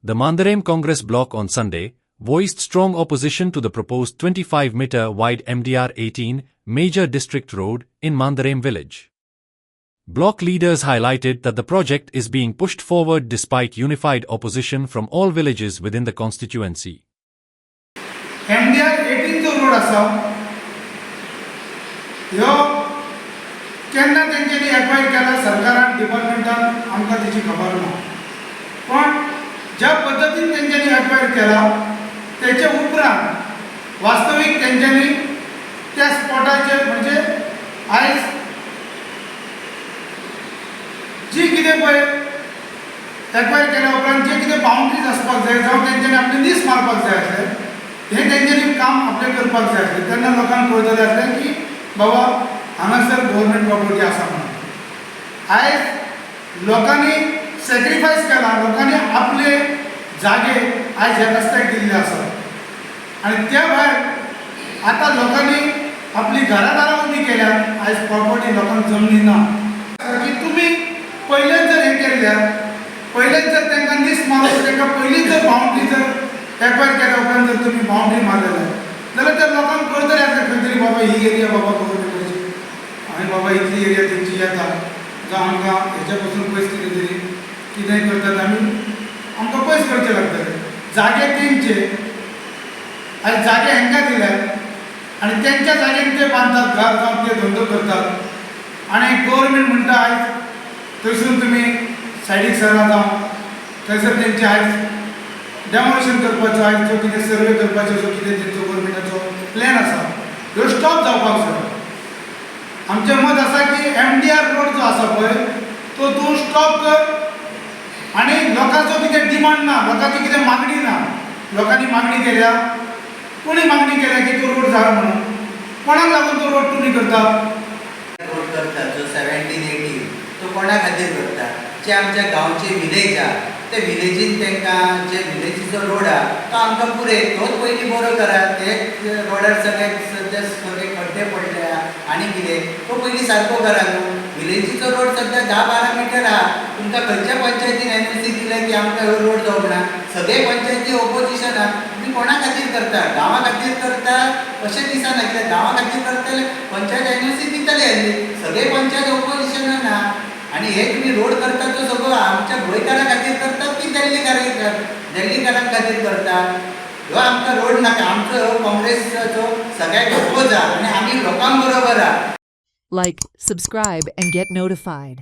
The Mandaram Congress bloc on Sunday voiced strong opposition to the proposed 25-meter wide MDR-18 major district road in Mandaram village. Bloc leaders highlighted that the project is being pushed forward despite unified opposition from all villages within the constituency. MDR-18 जो road आसा ह्यो केन्ना तेंच्यांनी acquire केला सरकारान डिपार्टमेंटान आमकां तेची खबर ना पण ज्या पद्दतीन तेंच्यांनी एक्वायर केला तेचे उपरांत वास्तवीक तेंच्यांनी त्या स्पॉटाचेर म्हणजे आयज जी कितें पळय एक्वायर केल्या उपरांत जे कितें बाउंड्रीज आसपाक जाय जावं तेंच्यांनी आपले नीस मारपाक जाय आसले हे तेंच्यांनी काम आपलें करपाक जाय आसलें तेन्ना लोकांक कळटलें आसलें की बाबा हांगासर गव्हर्मेंट प्रॉपर्टी आसा म्हणून आयज लोकांनी सॅक्रिफायस केला लोकांनी आपले जागे आयज ह्या रस्त्याक दिल्ले आसा आनी त्या भायर आतां लोकांनी आपली घरादारां उबी केल्यात आयज प्रॉपर्टी लोकांक जमनी ना की तुमी पयलेच जर हें केल्ल्यार पयलेच जर तांकां नीस मारून तांकां पयलींच जर बाउंड्री जर एक्वायर केल्या उपरांत जर तुमी बाउंड्री मारलेले जाल्यार त्या लोकांक कळटलें आसलें खंय तरी बाबा ही एरिया बाबा गव्हर्मेंटाची आनी बाबा इतली एरिया तेंची येता जावं आमकां हेच्या पासून पयस कितेंय करतात आमी आमकां पयस करचें लागतलें जागे तेंचे आयज जागे हांकां दिल्यात आनी तेंच्या जागेन ते बांदतात घर जावं ते धंदो करतात आनी गव्हर्मेंट म्हणटा आयज थंयसून तुमी सायडीक सरा जावं थंयसर तेंचे आयज डेमोलिशन करपाचो आयज जो कितें सर्वे करपाचो जो कितें तेंचो गव्हर्मेंटाचो प्लॅन आसा ह्यो स्टॉप जावपाक जाय आमचें मत आसा की MDR रोड जो आसा पळय तो तूं स्टॉप कर आनी लोकांचो कितें डिमांड ना लोकांची कितें मागणी ना लोकांनी मागणी केल्या कोणी मागणी केल्या की तो रोड जाय म्हणून कोणाक लागून तो रोड तुमी करता रोड करता जो 17-18 तो कोणा खातीर करता जे आमच्या गांवचे विलेज आहा ते विलेजीन तांकां जे विलेजीचो रोड आहा तो आमकां पुरे तोच पयलीं बरो करात ते रोडार सगळे खड्डे पडले आनी कितें तो पयलीं सारको करा न्हू विलेजीचो रोड सद्या 10-12 मिटर आहा तुमकां खंयच्या पंचायतीन NOC दिलें की आमकां हो रोड जावंक ना सगळे पंचायती ओपोजिशन आहा तुमी कोणा खातीर करता गांवा खातीर करता अशें दिसना कित्याक गांवा खातीर करतले पंचायत NOC दितले आसली सगळे पंचायत ओपोजिशनान आहा आनी हे तुमी रोड करता तो सगळो आमच्या गोंयकारां खातीर करतात की दिल्लीकारां खातीर करतात ह्यो आमकां रोड नाका आमचो काँग्रेसचो सगळ्याक अपोज आहा आनी आमी लोकांक बरोबर आहा. Like, subscribe and get notified.